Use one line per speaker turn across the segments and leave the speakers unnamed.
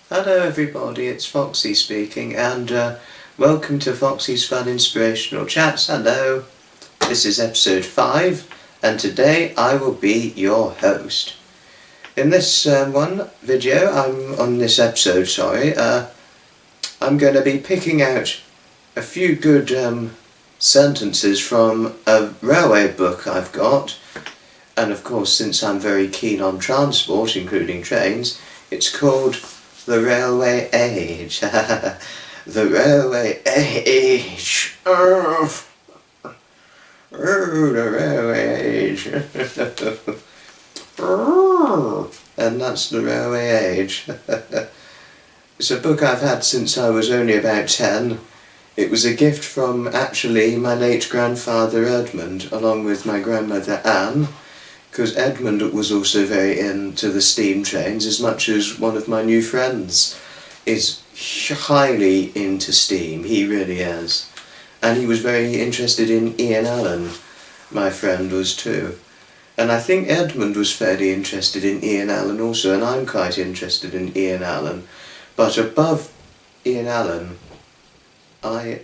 Hello everybody, it's Foxy speaking, and welcome to Foxy's Fun Inspirational Chats. Hello, this is episode 5, and today I will be your host. In this episode, I'm going to be picking out a few good sentences from a railway book I've got, and of course, since I'm very keen on transport, including trains, it's called The Railway Age. The Railway Age. Oh, the Railway Age. And that's The Railway Age. It's a book I've had since I was only about 10. It was a gift from, actually, my late grandfather Edmund, along with my grandmother Anne, because Edmund was also very into the steam trains, as much as one of my new friends is highly into steam. He really is. And he was very interested in Ian Allen, my friend was too. And I think Edmund was fairly interested in Ian Allen also, and I'm quite interested in Ian Allen. But above Ian Allen, I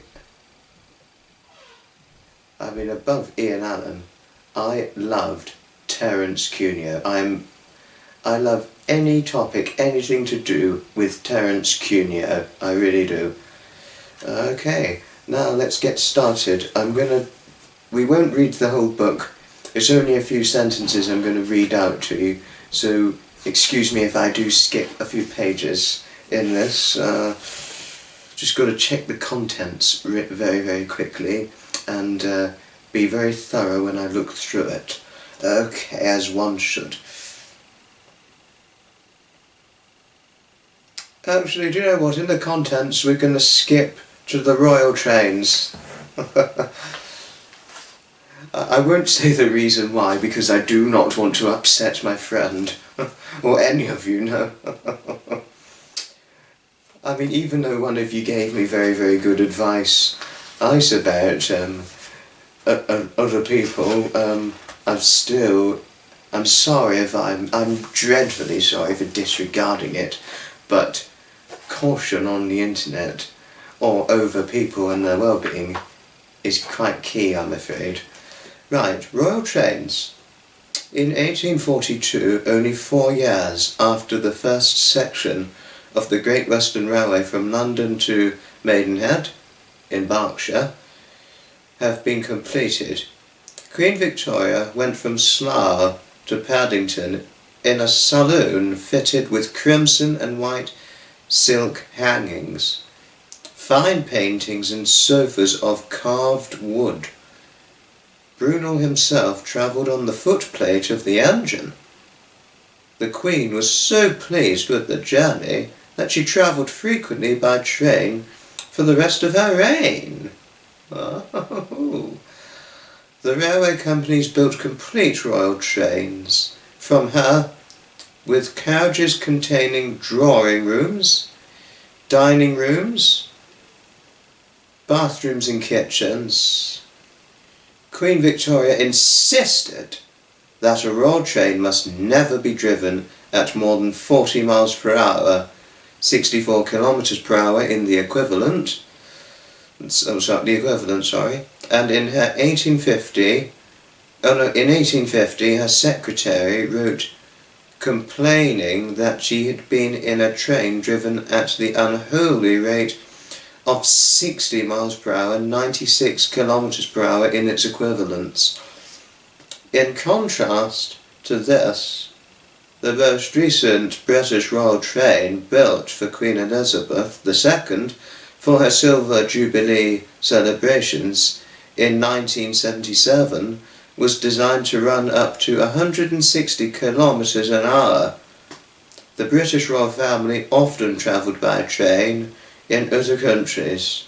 loved Terence Cuneo. I love any topic, anything to do with Terence Cuneo. I really do. Okay, now let's get started. We won't read the whole book. It's only a few sentences I'm going to read out to you, so excuse me if I do skip a few pages in this. Just got to check the contents very, very quickly and be very thorough when I look through it. Okay, as one should. Actually, do you know what? In the contents, we're going to skip to the royal trains. I won't say the reason why, because I do not want to upset my friend, or any of you, no. I mean, even though one of you gave me very, very good advice about other people, I'm sorry if I'm dreadfully sorry for disregarding it, but caution on the internet or over people and their well-being is quite key, I'm afraid. Right, Royal Trains. In 1842, only 4 years after the first section of the Great Western Railway from London to Maidenhead, in Berkshire, have been completed, Queen Victoria went from Slough to Paddington in a saloon fitted with crimson and white silk hangings, fine paintings and sofas of carved wood. Brunel himself travelled on the footplate of the engine. The Queen was so pleased with the journey that she travelled frequently by train for the rest of her reign. Oh. The railway companies built complete royal trains from her, with carriages containing drawing rooms, dining rooms, bathrooms and kitchens. Queen Victoria insisted that a royal train must never be driven at more than 40 miles per hour, 64 kilometres per hour in the equivalent, and in 1850, her secretary wrote complaining that she had been in a train driven at the unholy rate of 60 miles per hour, 96 kilometres per hour in its equivalents. In contrast to this, the most recent British Royal train built for Queen Elizabeth II for her Silver Jubilee celebrations in 1977 was designed to run up to 160 kilometres an hour. The British royal family often travelled by train in other countries.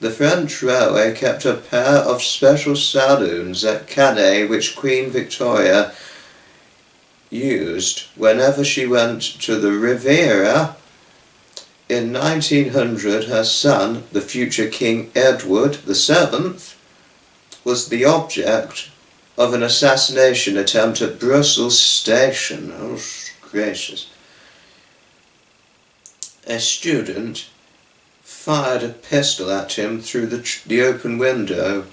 The French railway kept a pair of special saloons at Calais which Queen Victoria used whenever she went to the Riviera. In 1900, her son, the future King Edward VII, was the object of an assassination attempt at Brussels Station. Oh, gracious. a student fired a pistol at him through the open window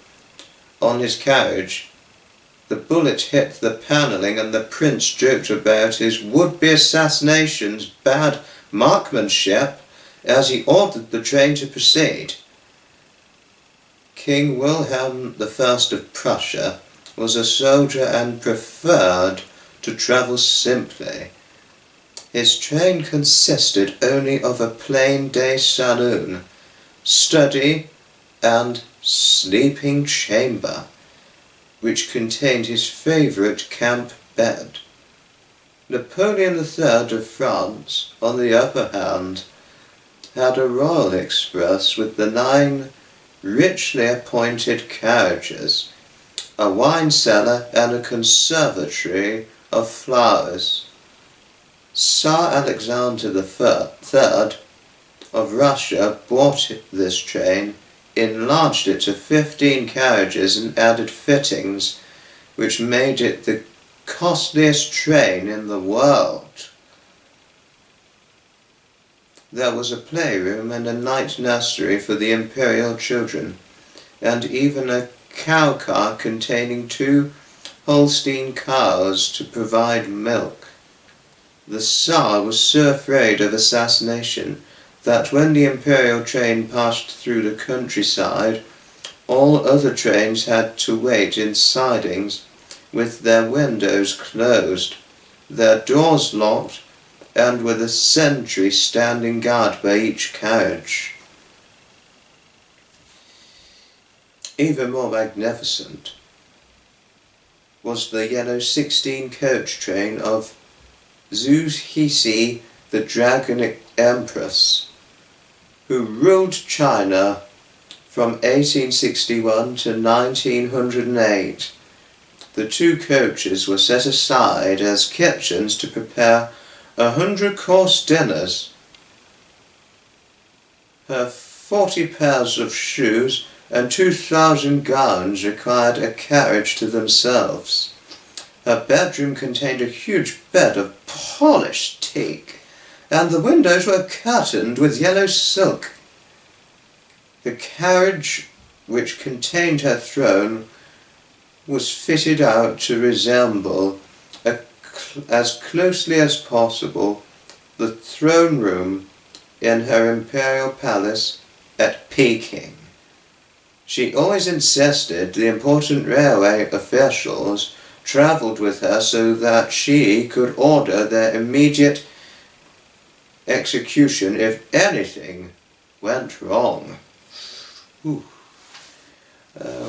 on his carriage. The bullet hit the panelling, and the prince joked about his would-be assassination's bad marksmanship as he ordered the train to proceed. King Wilhelm I of Prussia was a soldier and preferred to travel simply. His train consisted only of a plain day saloon, study, and sleeping chamber, which contained his favourite camp bed. Napoleon III of France, on the other hand, had a royal express with the 9 richly appointed carriages, a wine cellar, and a conservatory of flowers. Tsar Alexander III of Russia bought this train, enlarged it to 15 carriages, and added fittings, which made it the costliest train in the world. There was a playroom and a night nursery for the imperial children, and even a cow car containing 2 Holstein cows to provide milk. The Tsar was so afraid of assassination that when the imperial train passed through the countryside, all other trains had to wait in sidings with their windows closed, their doors locked, and with a sentry standing guard by each carriage. Even more magnificent was the yellow 16 coach train of Zhu Hixi, the Dragon Empress, who ruled China from 1861 to 1908. The 2 coaches were set aside as kitchens to prepare 100-course dinners. Her 40 pairs of shoes and 2,000 gowns required a carriage to themselves. Her bedroom contained a huge bed of polished teak, and the windows were curtained with yellow silk. The carriage which contained her throne was fitted out to resemble, as closely as possible, the throne room in her imperial palace at Peking. She always insisted the important railway officials travelled with her so that she could order their immediate execution if anything went wrong.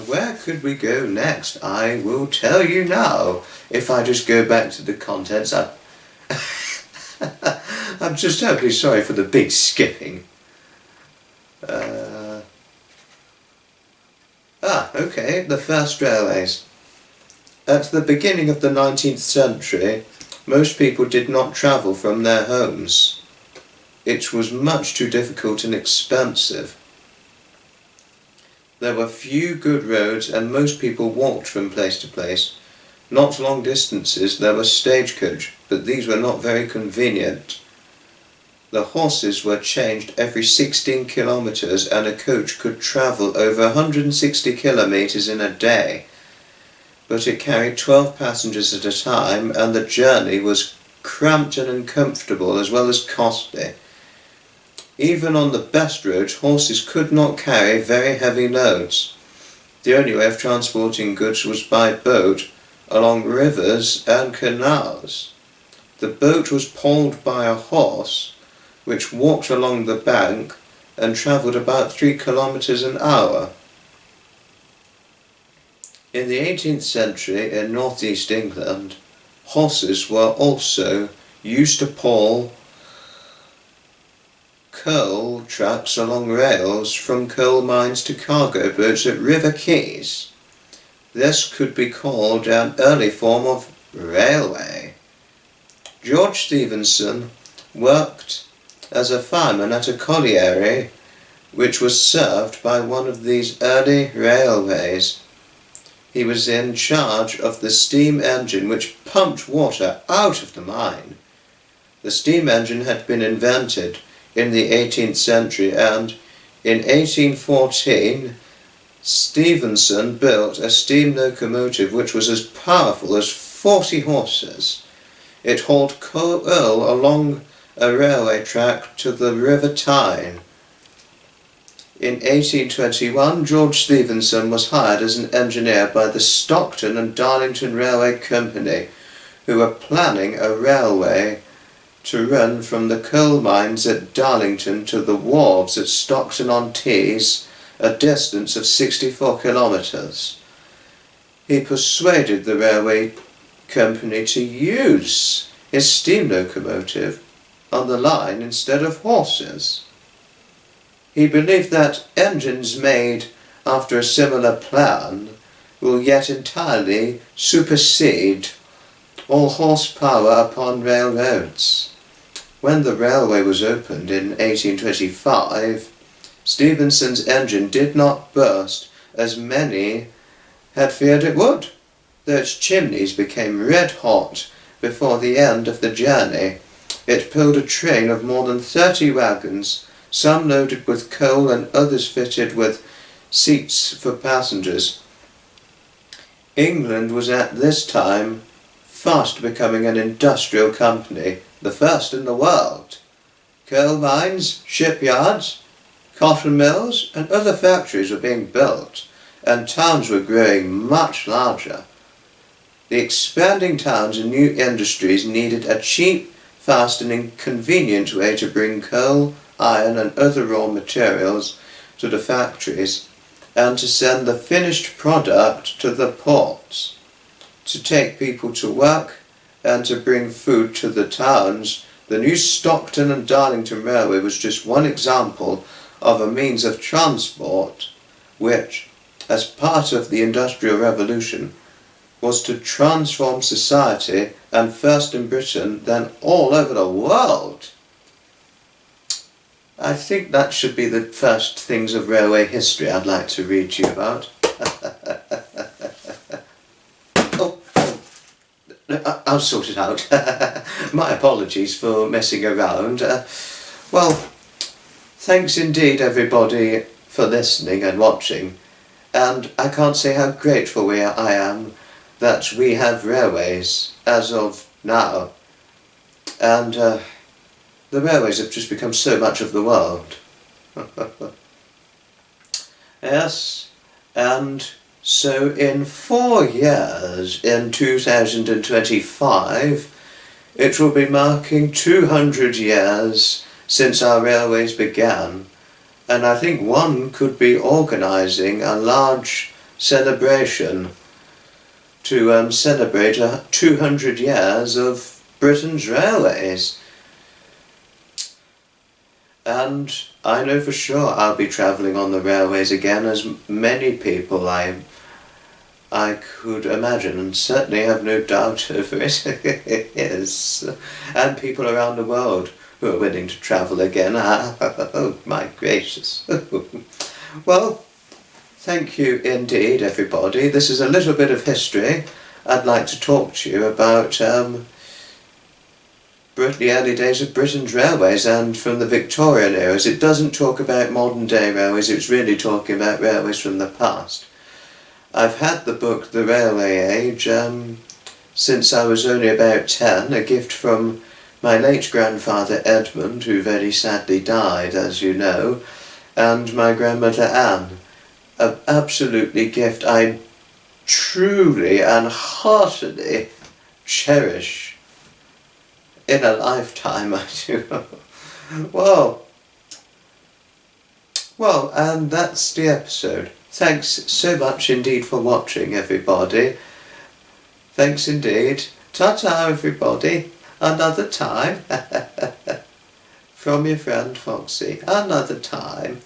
Where could we go next? I will tell you now. If I just go back to the contents, I'm just terribly sorry for the big skipping. Okay, the first railways. At the beginning of the 19th century, most people did not travel from their homes. It was much too difficult and expensive. There were few good roads, and most people walked from place to place. Not long distances there was stagecoach, but these were not very convenient. The horses were changed every 16 kilometres, and a coach could travel over 160 kilometres in a day. But it carried 12 passengers at a time, and the journey was cramped and uncomfortable as well as costly. Even on the best roads, horses could not carry very heavy loads. The only way of transporting goods was by boat, along rivers and canals. The boat was pulled by a horse, which walked along the bank and travelled about 3 kilometres an hour. In the 18th century in northeast England, horses were also used to pull coal trucks along rails from coal mines to cargo boats at river quays. This could be called an early form of railway. George Stephenson worked as a fireman at a colliery which was served by one of these early railways. He was in charge of the steam engine which pumped water out of the mine. The steam engine had been invented in the 18th century, and in 1814 Stephenson built a steam locomotive which was as powerful as 40 horses. It hauled coal along a railway track to the River Tyne. In 1821, George Stephenson was hired as an engineer by the Stockton and Darlington Railway Company, who were planning a railway to run from the coal mines at Darlington to the wharves at Stockton-on-Tees, a distance of 64 kilometres. He persuaded the railway company to use his steam locomotive on the line instead of horses. He believed that engines made after a similar plan will yet entirely supersede all horsepower upon railroads. When the railway was opened in 1825, Stephenson's engine did not burst as many had feared it would, though its chimneys became red hot before the end of the journey. It pulled a train of more than 30 wagons, some loaded with coal and others fitted with seats for passengers. England was at this time fast becoming an industrial company, the first in the world. Coal mines, shipyards, cotton mills and other factories were being built, and towns were growing much larger. The expanding towns and new industries needed a cheap, fast and inconvenient way to bring coal, iron and other raw materials to the factories, and to send the finished product to the ports. To take people to work and to bring food to the towns, the new Stockton and Darlington Railway was just one example of a means of transport which, as part of the Industrial Revolution, was to transform society, and first in Britain, then all over the world. I think that should be the first things of railway history I'd like to read to you about. I'll sort it out. My apologies for messing around. Well, thanks indeed everybody for listening and watching, and I can't say how grateful I am that we have railways as of now, and the railways have just become so much of the world. Yes, and so in 4 years, in 2025, it will be marking 200 years since our railways began, and I think one could be organising a large celebration to celebrate 200 years of Britain's railways. And I know for sure I'll be travelling on the railways again, as many people I could imagine, and certainly have no doubt over it. Yes, and people around the world who are willing to travel again. Oh my gracious. Well, thank you indeed everybody. This is a little bit of history. I'd like to talk to you about the early days of Britain's railways, and from the Victorian eras. It doesn't talk about modern day railways, it's really talking about railways from the past. I've had the book The Railway Age since I was only about 10, a gift from my late grandfather Edmund, who very sadly died, as you know, and my grandmother Anne. An absolutely gift I truly and heartily cherish in a lifetime, I do. Well, and that's the episode. Thanks so much indeed for watching, everybody. Thanks indeed. Ta-ta, everybody. Another time. From your friend Foxy. Another time.